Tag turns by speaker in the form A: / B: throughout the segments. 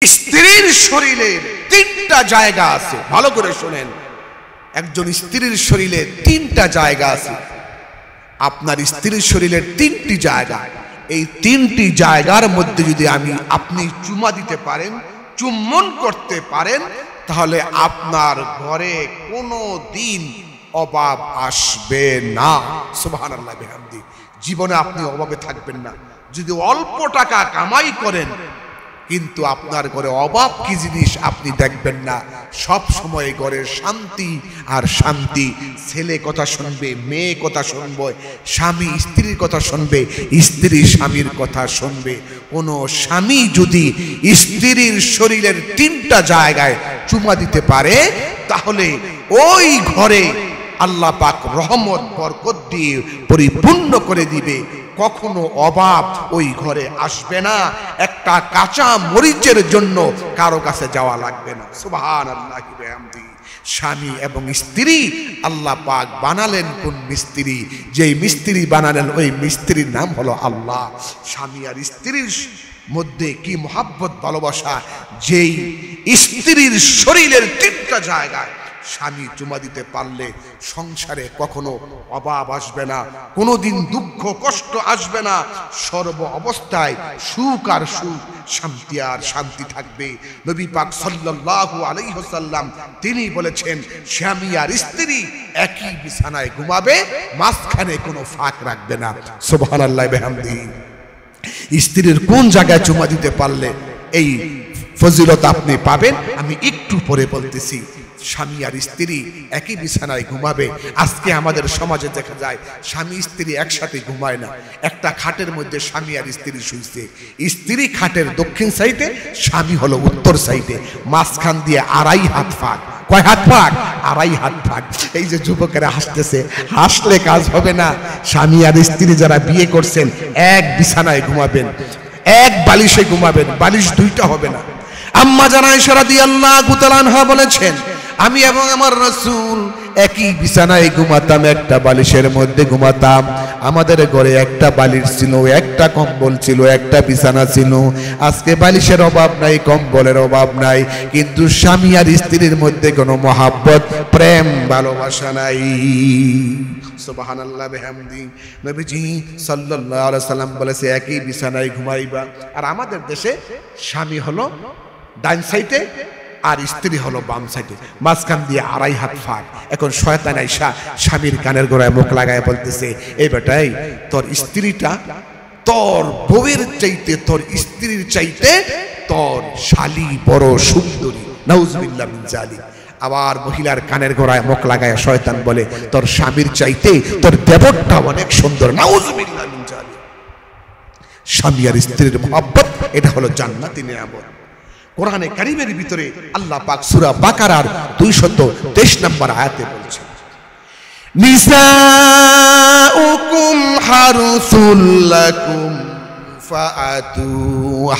A: স্ত্রীর শরীরের তিনটা জায়গা আছে, ভালো করে শুনেন। একজন স্ত্রীর শরীরে তিনটা জায়গা আছে। আপনার স্ত্রীর শরীরের তিনটি জায়গা, এই তিনটি জায়গার মধ্যে যদি আপনি চুমা দিতে পারেন, চুম্বন করতে পারেন, তাহলে আপনার ঘরে কোনো দিন অভাব আসবে না। সুবহানাল্লাহ বিহামদি। জীবনে আপনি অভাবে থাকবেন না। যদি অল্প টাকা কামাই করেন, কিন্তু আপনার ঘরে অভাব কি জিনিস আপনি দেখবেন না। সব সময় ঘরে শান্তি আর শান্তি। ছেলে কথা শুনবে, মেয়ে কথা শুনবে, স্বামী স্ত্রীর কথা শুনবে, স্ত্রী স্বামীর কথা শুনবে। কোনো স্বামী যদি স্ত্রীর শরীরের তিনটা জায়গায় চুমা দিতে পারে, তাহলে ওই ঘরে আল্লাহ পাক রহমত বরকত দিয়ে পরিপূর্ণ করে দিবে। কখনো অভাব ওই ঘরে আসবে না। একটা কাঁচা মরিচের জন্য কারো কাছে যাওয়া লাগবে না। সুবহানাল্লাহি ওয়া বিহামদিহি। স্বামী এবং স্ত্রী আল্লাহ পাক বানালেন কোন মিস্ত্রি? যেই মিস্ত্রি বানালেন ওই মিস্ত্রির নাম হলো আল্লাহ। স্বামী আর স্ত্রীর মধ্যে কি মহাব্বত, ভালোবাসা! যেই স্ত্রীর শরীরের তিনটা জায়গায় স্বামী চুমা দিতে পারলে সংসারে কখনো অভাব আসবে না, কোনোদিন দুঃখ কষ্ট আসবে না। সর্ব অবস্থায় সুখ আর সুখ, শান্তি আর শান্তি থাকবে। নবী পাক সাল্লাল্লাহু আলাইহি ওয়াসাল্লাম তিনি বলেছেন, স্বামী আর স্ত্রী একই বিছানায় ঘুমাবে, মাঝখানে কোনো ফাঁক রাখবে না। সুবহানাল্লাহি বিহামদিহি। স্ত্রীর কোন জায়গায় চুমা দিতে পারলে এই ফজিলত আপনি পাবেন, আমি একটু পরে বলতেছি। স্বামী আর স্ত্রী একই বিছানায় ঘুমাবে। আজকে আমাদের সমাজে দেখা যায় স্বামী স্ত্রী একসাথে ঘুমায় না। একটা খাটের মধ্যে স্বামী আর স্ত্রী শুইছে। স্ত্রী খাটের দক্ষিণ সাইডে, স্বামী হলো উত্তর সাইডে। মাঝখান দিয়ে 2.5 হাত ফাঁক। কয় হাত ফাঁক? 2.5 হাত ফাঁক। এই যে যুবকেরা হাসতেছে, হাসলে কাজ হবে না। স্বামী আর স্ত্রী যারা বিয়ে করছেন এক বিছানায় ঘুমাবেন, এক বালিশে ঘুমাবেন, বালিশ দুইটা হবে না। আম্মা জানা আয়েশা রাদিয়াল্লাহু তাআলা আনহা বলেছেন, আমি এবং আমার রাসূল একই বিছানায় ঘুমাতাম, একটা বালিশের মধ্যে ঘুমাতাম। আমাদের ঘরে একটা বালিশ ছিল, একটা কম্বল ছিল, একটা বিছানা ছিল। আজকে বালিশের অভাব নাই, কম্বলের অভাব নাই, কিন্তু স্বামী আর স্ত্রীর মধ্যে কোনো মহাব্বত, প্রেম, ভালোবাসা নাই। সুবহানাল্লাহ বিহামদি। নবীজি সাল্লাল্লাহু আলাইহি ওয়াসাল্লাম বলেছে একই বিছানায় ঘুমাইবা। আর আমাদের দেশে স্বামী হলো ডান সাইডে আর স্ত্রী হলো বাম সাইডে, মাঝখান দিয়ে 2.5 হাত ফাঁক। এখন শয়তান আইসা স্বামীর কানের গোড়ায় মুখ লাগায় বলতেছে, এই বেটাই, তোর স্ত্রীটা তোর বউয়ের চাইতে, তোর স্ত্রীর চাইতে তোর শালী বড় সুন্দরী। নাউজুবিল্লাহ মিন যালিক। আবার মহিলার কানের গোড়ায় মুখ লাগায় শয়তান বলে, তোর স্বামীর চাইতে তোর দেবরটা অনেক সুন্দর। নাউজুবিল্লাহ মিন যালিক। স্বামী আর স্ত্রীর মহব্বত, এটা হলো জান্নাতি নিয়ামত। কোরআনে কারীমের ভিতরে আল্লাহ পাক সূরা বাকারার 223 নম্বর আয়াতে বলছেন, নিসাউকুম হারসুল লাকুম ফাআতু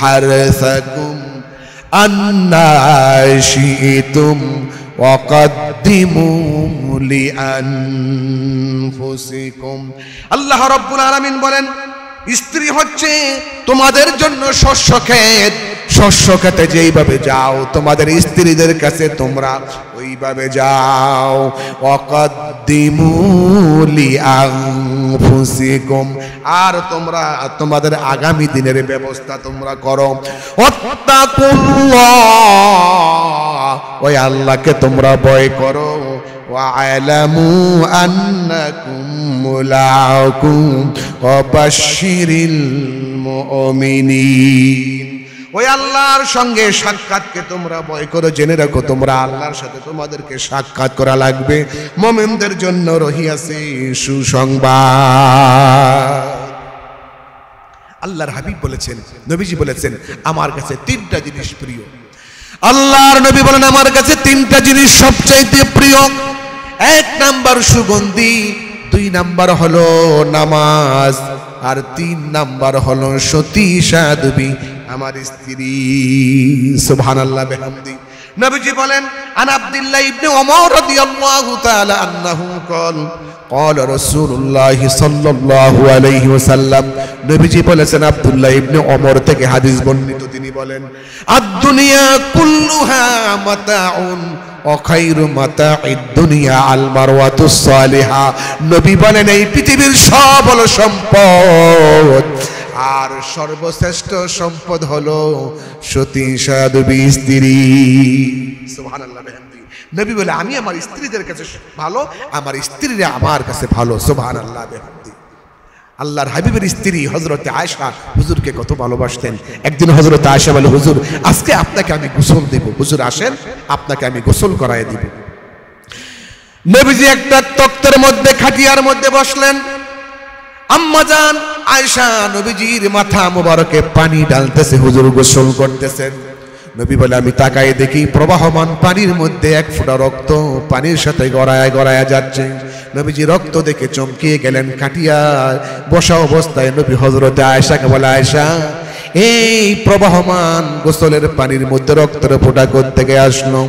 A: হারসাকুম আন্না শি'তুম ওয়া কদ্দিমু লিআনফুসিকুম। আল্লাহ রাব্বুল আলামিন বলেন, স্ত্রী হচ্ছে তোমাদের জন্য শস্য ক্ষেত। শস্য খেতে যেইভাবে যাও, তোমাদের স্ত্রীদের কাছে তোমরা ওইভাবে যাও। ওয়াকাদ্দিমু লিআনফুসিকুম, আর তোমরা তোমাদের আগামী দিনের ব্যবস্থা তোমরা করো। ওয়াত্তাকুল্লাহ, ওই আল্লাহকে তোমরা ভয় করো। ওয়া'লামু আন্নাকুম মুলাকুম ওয়া বাশশিরিল মুমিনিন। ওই আল্লাহর সঙ্গে সাক্ষাৎকে তোমরা ভয় করো, জেনে রাখো তোমরা আল্লাহর সাথে তোমাদেরকে সাক্ষাৎ করা লাগবে। মুমিনদের জন্য রহিয়াছে সুসংবাদ। আল্লাহর হাবিব বলেছেন, নবীজি বলেছেন, আমার কাছে 3টা জিনিস প্রিয়। আল্লাহর নবী বলেন, আমার কাছে 3টা জিনিস সবচাইতে প্রিয়। 1 নাম্বার সুগন্ধি, 2 নাম্বার হলো নামাজ, আর 3 নাম্বার হলো সতী সাধবী আমার স্ত্রী। সুবহানাল্লাহ বিহামদি। নবীজি বলেন আন আব্দুল্লাহ ইবনে ওমর রাদিয়াল্লাহু তাআলা আনহু قال قال رسول الله صلى الله عليه وسلم নবীজি বলেছেন আব্দুল্লাহ ইবনে ওমর থেকে হাদিস বর্ণিত তিনি বলেন আদ-দুনিয়া কুল্লুহা মাতাউন ওয়া খায়রু মাতা'id দুনিয়া আল মারওয়াতুস সালিহা নবী বলেন এই পৃথিবীর সব হলো সম্পদ আর সর্বশ্রেষ্ঠ সম্পদ হলো সতী সাধবী স্ত্রী সুবহানাল্লাহ বিহামদি নবী বলে আমি আমার স্ত্রীদের কাছে ভালো আমার স্ত্রীরা আমার কাছে ভালো সুবহানাল্লাহ বিহামদি আল্লাহর হাবিবের স্ত্রী হযরতে আয়েশা হুজুরকে কত ভালোবাসতেন একদিন হযরতে আয়েশা বলে হুজুর আজকে আপনাকে আমি গোসল দেব হুজুর আসেন আপনাকে আমি গোসল করায় দিব নবীজি একটা তক্তের মধ্যে খাটিয়ার মধ্যে বসলেন আম্মা জান আয়েশা নবীজির মাথা মোবারকে পানি ঢালতেছে হুজুর গোসল করতেছেন নবী বলে আমি তাকাই দেখি প্রবাহমান পানির মধ্যে এক ফোঁটা রক্ত পানির সাথে গড়ায় গড়ায় যাচ্ছে নবীজি রক্ত দেখে চমকিয়ে গেলেন খাটিয়ায় বসা অবস্থায় নবী হযরতে আয়েশাকে বলে আয়েশা এই প্রবাহমান গোসলের পানির মধ্যে রক্তের ফোঁটা করতে গিয়ে আসলো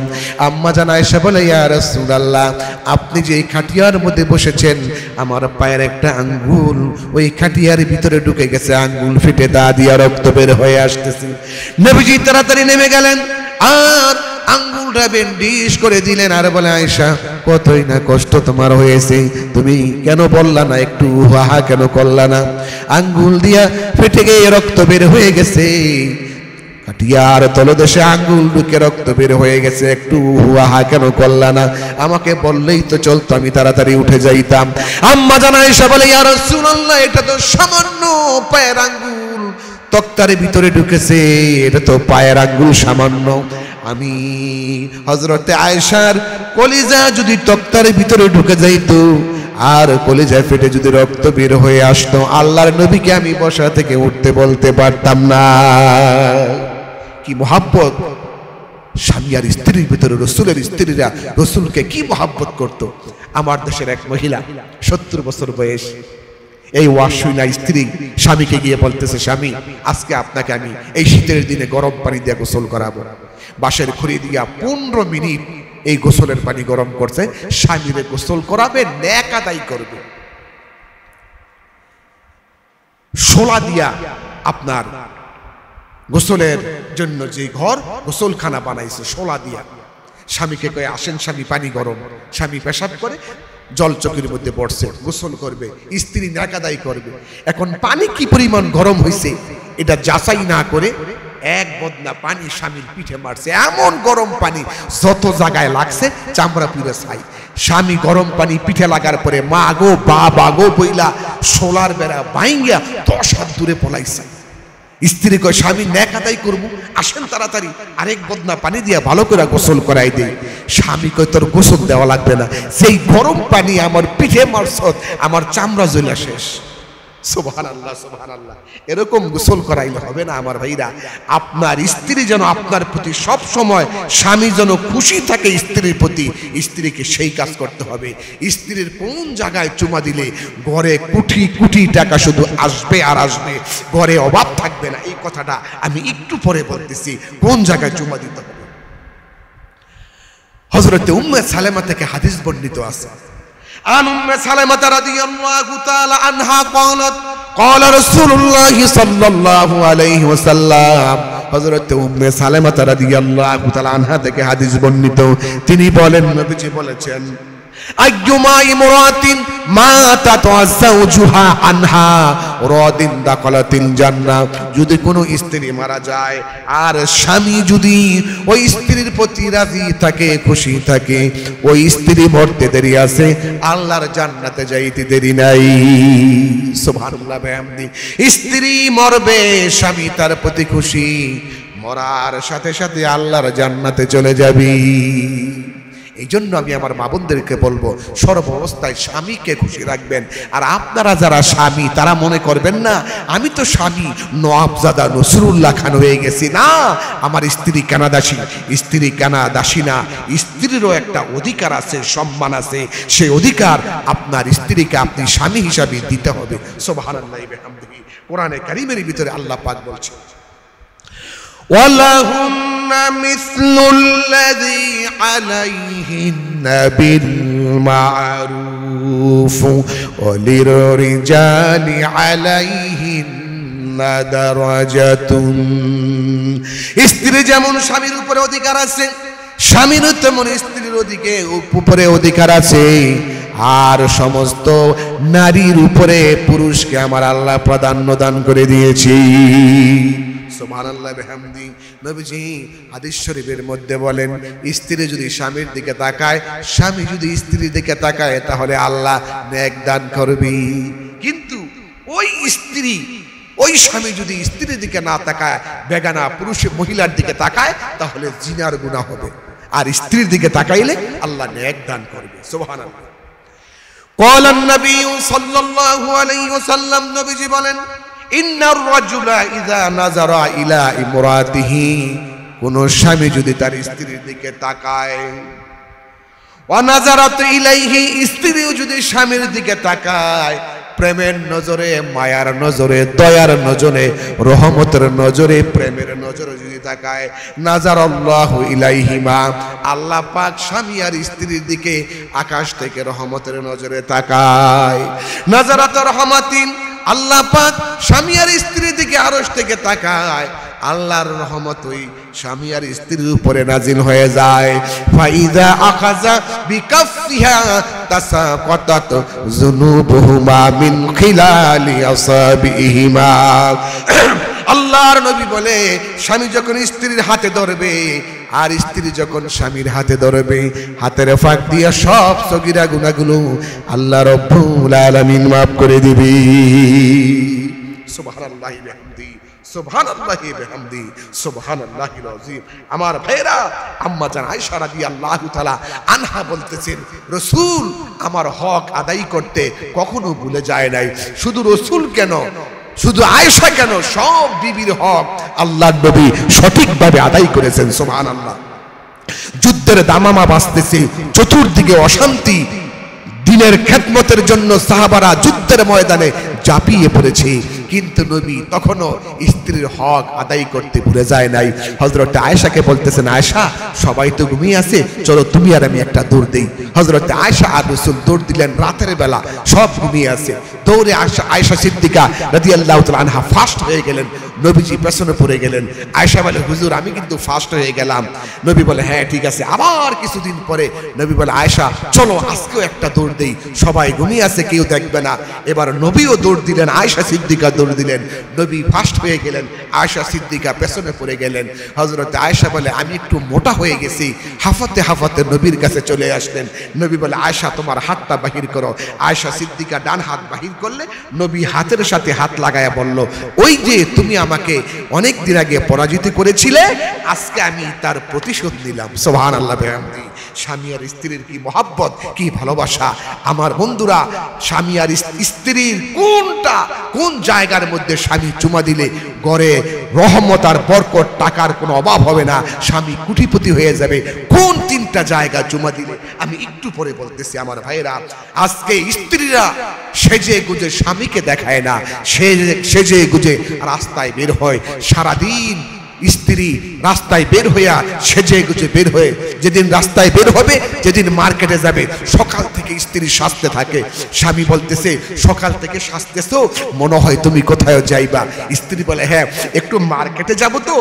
A: আম্মা জান আয়েশা বলে ইয়া রাসূলুল্লাহ আপনি যে খাটিয়ার মধ্যে বসেছেন আমার পায়ের একটা আঙ্গুল ওই খাটিয়ার ভিতরে ঢুকে গেছে আঙ্গুল ফেটে দা দিয়া রক্ত বের হয়ে আসতেছে নবীজি তাড়াতাড়ি নেমে গেলেন আর আঙ্গুলটা ব্যান্ডেজ করে দিলেন আর বলে আয়েশা কতই না কষ্ট তোমার হয়েছে তুমি কেন বললা না একটু হাহা কেন করলা না আঙ্গুল দিয়া ফেটে গিয়ে রক্ত বের হয়ে গেছে কাটিয়ার তলদেশে আঙ্গুল ঢুকে রক্ত বের হয়ে গেছে একটু হাহা কেন করলা না আমাকে বললেই তো চলতো আমি তাড়াতাড়ি উঠে যাইতাম আম্মা জান আয়েশা বলে ইয়া রাসূলুল্লাহ এটা তো সামান্য পায়ের আঙ্গুল তক্তার ভিতরে ঢুকেছে এটা তো পায়ের আঙ্গুল সামান্য আমি হযরতে আয়েশার কলিজা যদি তক্তার ভিতরে ঢুকে যাইতো আর কলিজা ফেটে যদি রক্ত বের হয়ে আসতো আল্লাহর নবীকে আমি বসা থেকে উঠতে বলতে পারতাম না কি মহব্বত স্বামী আর স্ত্রীর ভিতরে রাসূলের স্ত্রীরা রাসূলকে কি মহব্বত করত আমার দেশের এক মহিলা 70 বছর বয়স এই ওয়াজ শুনে স্ত্রী স্বামীকে গিয়ে বলতেছে স্বামী আজকে আপনাকে আমি এই শীতের দিনে গরম পানি দিয়ে গোসল করাবো বাঁশের খড়ি দিয়া 15 মিনিট এই গোসলের পানি গরম করছে স্বামীরে গোসল করাবে নেক আদায় করবে শোলা দিয়া আপনার গোসলের জন্য যে ঘর গোসলখানা বানাইছে শোলা দিয়া স্বামীকে কয়ে আসেন স্বামী পানি গরম স্বামী পেশাব করে জল চকির মধ্যে পড়ছে গোসল করবে স্ত্রী নেক আদায় করবে এখন পানি কি পরিমাণ গরম হয়েছে এটা যাচাই না করে এক বদনা পানি স্বামীর পিঠে মারছে এমন গরম পানি যত জায়গায় লাগছে চামড়া পুরো ছাই স্বামী গরম পানি পিঠে লাগার পরে মা গো বাবা গো বইলা সোলার বেড়া বাইঙ্গা 10 হাত দূরে পলাইছে স্ত্রী কয় স্বামী নেক আদায় করবো আসেন তাড়াতাড়ি আরেক বদনা পানি দিয়া ভালো করে গোসল করাই দেই স্বামী কয় তোর গোসল দেওয়া লাগবে না সেই গরম পানি আমার পিঠে মারছ আমার চামড়া জ্বলা শেষ সুবহানাল্লাহ সুবহানাল্লাহ এরকম গোসল করাইলে হবে না আমার ভাইরা আপনার স্ত্রী যেন আপনার প্রতি সব সময় স্বামী যেন খুশি থাকে স্ত্রীর প্রতি স্ত্রীকে সেই কাজ করতে হবে স্ত্রীর কোন জায়গায় চুমা দিলে ঘরে কোটি কোটি টাকা শুধু আসবে আর আসবে ঘরে অভাব থাকবে না এই কথাটা আমি একটু পরে বলতেছি কোন জায়গায় চুমা দিতে হবে হযরতে উম্মে সালেমা থেকে হাদিস বর্ণিত আছে عن أم سلمة رضي الله تعالى عنها قالت قال رسول الله صلى الله عليه وسلم হযরত উম্মে সালেমা রাদিয়াল্লাহু তাআলা আনহা থেকে হাদিস বর্ণিত তিনি বলেন নবীজি বলেছেন আইয়ুমা ইমরাতিন মাতাত যাওজুহা আনহা রাদিন দাখালাতিল জান্নাহ যদি কোনো স্ত্রী মারা যায় আর স্বামী যদি ওই স্ত্রীর প্রতি রাজি থাকে খুশি থাকে ওই স্ত্রী মরতে দেরি আছে আল্লাহর জান্নাতে যাইতে দেরি নাই সুবহানাল্লাহ বিহামদি স্ত্রী মরবে স্বামী তার প্রতি খুশি মরার সাথে সাথে আল্লাহর জান্নাতে চলে যাবি এই জন্য আমি আমার মা বোনদেরকে বলবো সর্ব অবস্থায় স্বামীকে খুশি রাখবেন আর আপনারা যারা স্বামী তারা মনে করবেন না আমি তো স্বামী নওয়াবজাদা নসরুল্লাহ খান হয়ে গেছি না আমার স্ত্রী কেনা দাসী স্ত্রী কেনা দাসী না স্ত্রীরও একটা অধিকার আছে সম্মান আছে সেই অধিকার আপনার স্ত্রীকে আপনি স্বামী হিসাবে দিতে হবে সুবহানাল্লাহি ওয়া বিহামদিহি কোরআনে কারীমের ভিতরে আল্লাহ পাক বলছেন ওয়ালাহুম মিসলুল্লাযী আলাইহিন্না বিল মা'রুফ ওয়া লিররিজালি আলাইহিন্না দারাজাতুন। স্ত্রী যেমন স্বামীর উপরে অধিকার আছে, স্বামীরও তেমন স্ত্রীর উপরে অধিকার আছে। আর সমস্ত নারীর উপরে পুরুষকে আমার আল্লাহ প্রাধান্য দান করে দিয়েছি। সুবহানাল্লাহ বিহামদি। নবীজি হাদিস শরীফের মধ্যে বলেন, স্ত্রী যদি স্বামীর দিকে তাকায়, স্বামী যদি স্ত্রীর দিকে তাকায়, তাহলে আল্লাহ নেক দান করবে। কিন্তু ওই স্বামী যদি স্ত্রীর দিকে না তাকায়, বেগানা পুরুষের মহিলার দিকে তাকায়, তাহলে জিনার গুনাহ হবে। আর স্ত্রীর দিকে তাকাইলে আল্লাহ নেক দান করবে। সুবহানাল্লাহ। قال النبي صلى الله عليه وسلم, নবীজি বলেন, ইন্নার রাজুলা ইযা নাযারা ইলা ইমরাতিহি, কোন স্বামী যদি তার স্ত্রীর দিকে তাকায়, ওয়া নাযারাত ইলাইহি, স্ত্রীও যদি স্বামীর দিকে তাকায়, প্রেমের নজরে, মায়ার নজরে, দয়ার নজরে, রহমতের নজরে, প্রেমের নজরে যদি তাকায়, নাযারাল্লাহু ইলাইহিমা, আল্লাহ পাক স্বামী আর স্ত্রীর দিকে আকাশ থেকে রহমতের নজরে তাকায়। নাযারাত রহমাতিন, আল্লাহ পাক স্বামী আর স্ত্রীর দিকে আরশ থেকে তাকায়, আল্লাহর রহমত ওই স্বামী আর স্ত্রীর উপরে নাজিল হয়ে যায়। ফাইদা আখাযা বিকাফিহা তাসাকাতাত যুনুবুহুমা মিন খিলালি আসাবিহিমা। আল্লাহর নবী বলে, স্বামী যখন স্ত্রীর হাতে ধরবে আর স্ত্রী যখন স্বামীর হাতে ধরবে, হাতের ফাঁক দিয়ে সব সগীরা গুনাহগুলো আল্লাহ রাব্বুল আলামিন মাফ করে দিবে। সুবহানাল্লাহি বিহামদি, সুবহানাল্লাহি বিহামদি, সুবহানাল্লাহিল আযীম। আমার ভাইরা, আম্মা জান আয়েশা রাদিয়াল্লাহু তাআলা আনহা বলতেছেন, রাসূল আমার হক আদায় করতে কখনো ভুলে যায় নাই। শুধু রাসূল কেন, শুধু আয়েশা কেন, সব বিবির হক আল্লাহর নবী সঠিকভাবে আদায় করেছেন। সুবহানাল্লাহ। যুদ্ধের দামামা বাজতেছে, চতুর্দিকে অশান্তি, দিনের খেদমতের জন্য সাহাবারা যুদ্ধের ময়দানে ঝাঁপিয়ে পড়েছে, কিন্তু নবী তখনও স্ত্রীর হক আদায় করতে ভুলে যায় নাই। হযরত আয়েশাকে বলতেছেন, আয়েশা সবাই তো ঘুমিয়ে আছে, চলো তুমি আর আমি একটা দৌড় দেই। হযরত আয়েশা আর রাসূল দৌড় দিলেন, রাতের বেলা সব ঘুমিয়ে আছে। দৌড়ে আয়েশা সিদ্দিকা রাদিয়াল্লাহু তাআলা আনহা ফাস্ট হয়ে গেলেন, নবীজি পেছনে পড়ে গেলেন। আয়েশা বলে, হুজুর আমি কিন্তু ফাস্ট হয়ে গেলাম। নবী বলে, হ্যাঁ ঠিক আছে। আবার কিছুদিন পরে নবী বলে, আয়েশা চলো আজকেও একটা দৌড় দেই, সবাই ঘুমিয়ে আছে, কেউ দেখবে না। এবার নবীও দৌড় দিলেন, আয়েশা সিদ্দিকা দৌড় দিলেন, নবী ফাস্ট হয়ে গেলেন, আয়েশা সিদ্দিকা পেছনে পড়ে গেলেন। হযরত আয়েশা বলে, আমি একটু মোটা হয়ে গেছি। হাফাতে হাফাতে নবীর কাছে চলে আসলেন। নবী বলে, আয়েশা তোমার হাতটা বাহির করো। আয়েশা সিদ্দিকা ডান হাত বাহির করলে নবী হাতের সাথে হাত লাগায়া বলল, ওই যে তুমি আমাকে অনেক দিন আগে পরাজিত করেছিলে, আজকে আমি তার প্রতিশোধ নিলাম। সুবহানাল্লাহ বিহামদি। স্বামী আর স্ত্রীর কি মহব্বত, কি ভালোবাসা। আমার বন্ধুরা, স্বামী আর স্ত্রীর কোন জায়গার মধ্যে স্বামী চুমা দিলে ঘরে রহমত আর বরকত, টাকার কোনো অভাব হবে না, স্বামী কোটিপতি হয়ে যাবে। কোন তিনটা জায়গা চুমা দিলে আমি একটু পরে বলতেছি। আমার ভাইরা, আজকে স্ত্রীরা সেজে গুজে স্বামীকে দেখায় না, সেজে গুজে রাস্তায় বের হয়। সারাদিন স্ত্রী রাস্তায় বের হইয়া সেজে গুজে বের হয়ে যেদিন রাস্তায় বের হবে, যেদিন মার্কেটে যাবে, সকাল থেকে স্ত্রী সাজতে থাকে। স্বামী বলতেছে, সকাল থেকে সাজতেছো, মনে হয় তুমি কোথায় যাইবা। স্ত্রী বলে, হ্যাঁ একটু মার্কেটে যাব তো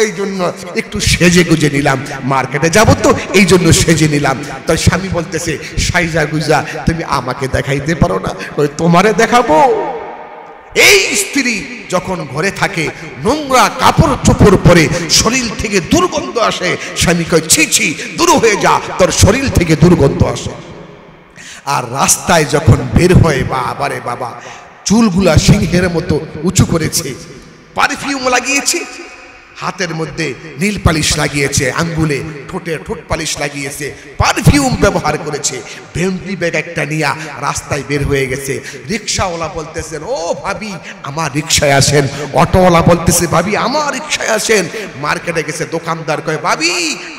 A: এই জন্য একটু সেজে গুজে নিলাম, মার্কেটে যাব তো এই জন্য সেজে নিলাম। তো স্বামী বলতেছে, সাইজা গুজা তুমি আমাকে দেখাইতে পারো না, তোমারে দেখাবো। এই স্ত্রী যখন ঘরে থাকে, নোংরা কাপড় চোপড় পরে, শরীর থেকে দুর্গন্ধ আসে, স্বামী কয়, ছি ছি, দূর হয়ে যা, তোর শরীর থেকে দুর্গন্ধ আসে। আর রাস্তায় যখন বের হয়, বাবারে বাবা, চুলগুলা সিংহের মতো উঁচু করেছে, পারফিউম লাগিয়েছে, হাতের মধ্যে নীল পালিশ লাগিয়েছে, আঙ্গুলে ঠোঁটে ঠোঁট পালিশ লাগিয়েছে, পারফিউম ব্যবহার করেছে, ভেন্টি ব্যাগ একটা নিয়ে রাস্তায় বের হয়ে গেছে। রিক্সাওয়ালা বলতেছেন, ও ভাবি আমার রিক্সায় আসেন। অটোওয়ালা বলতেছে, ভাবি আমার রিক্সায় আসেন। মার্কেটে গেছে, দোকানদার কয়, ভাবি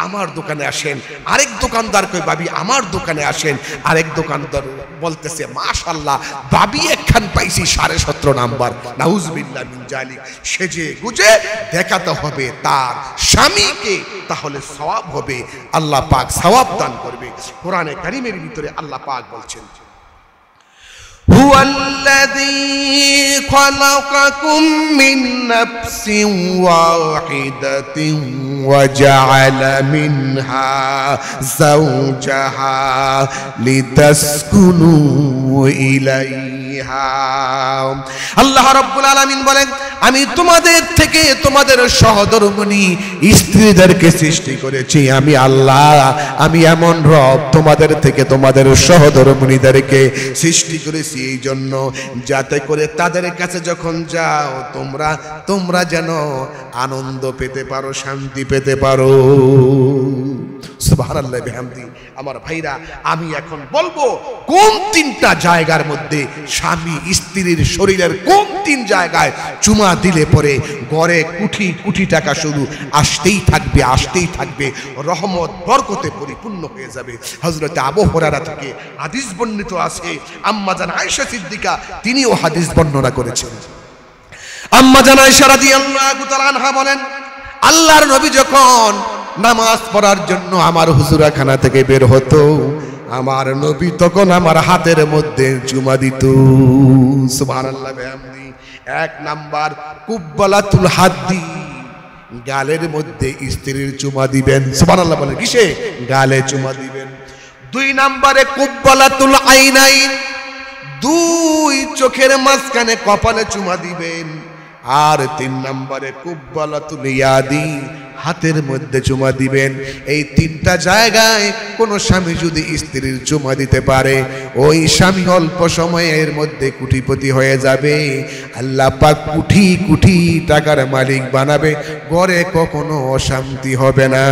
A: আমার দোকানে আসেন। আরেক দোকানদার কয়, ভাবি আমার দোকানে আসেন। আরেক দোকানদার বলতেছে, মাশাআল্লাহ ভাবি একখান পাইছি 17.5 নাম্বার, নাউজুবিল্লাহ মিন জালিক। সেজে গুজে দেখাতে হবে তার স্বামীকে, তাহলে সওয়াব হবে, আল্লাহ পাক সওয়াব দান করবে। কোরআনে কারীমের ভিতরে আল্লাহ পাক বলছেন, هو الذي خلقكم من نفس واحدة وجعل منها زوجها لتسكنوا إليها। আল্লাহ রাব্বুল আলামিন বলেন, আমি তোমাদের থেকে তোমাদের সহধর্মিণী স্ত্রীদেরকে সৃষ্টি করেছি। আমি আল্লাহ, আমি এমন রব, তোমাদের থেকে তোমাদের সহধর্মিণীদেরকে সৃষ্টি করেছি এই জন্য যাতে করে তাদের কাছে যখন যাও তোমরা যেন আনন্দ পেতে পারো, শান্তি পেতে পারো। সুবহানাল্লাহ বিহামদি। আমার ভাইরা, আমি এখন বলবো কোন তিনটা জায়গার মধ্যে স্বামী স্ত্রীর শরীরের কোন তিন জায়গায় চুমা দিলে পরে ঘরে কোটি কোটি টাকা শুধু আসতেই থাকবে, রহমত বরকতে পরিপূর্ণ হয়ে যাবে। হযরত আবু হুরায়রা থেকে হাদিস বর্ণিত আছে, আম্মা জান আয়েশা সিদ্দিকা তিনিও হাদিস বর্ণনা করেছেন। আম্মা জান আয়েশা রাদিয়াল্লাহু তাআলা আনহা বলেন, আল্লাহর নবী যখন নামাজ পড়ার জন্য আমার হুজুরাখানা থেকে বের হতো, আমার নবী তখন আমার হাতের মধ্যে চুমা দিত। সুবহানাল্লাহ বিহামদি। এক নাম্বার কুব্বালাতুল হাদ্দি, গালের মধ্যে স্ত্রীর চুমা দিবেন। সুবহানাল্লাহ বলেন, কিসে? গালে চুমা দিবেন। দুই নাম্বারে কুব্বালাতুল আইনাইন, দুই চোখের মাঝখানে কপালে চুমা দিবেন। আর তিন নম্বরে কুব্বালাতুল ইয়াদি, হাতের মধ্যে চুমা দিবেন। এই তিনটা জায়গায় কোন স্বামী যদি স্ত্রীর চুমা দিতে পারে, ওই স্বামী অল্প সময়ের মধ্যে কোটিপতি হয়ে যাবে। আল্লাহ পাক কোটি কোটি টাকার মালিক বানাবে, ঘরে কখনো অশান্তি হবে না।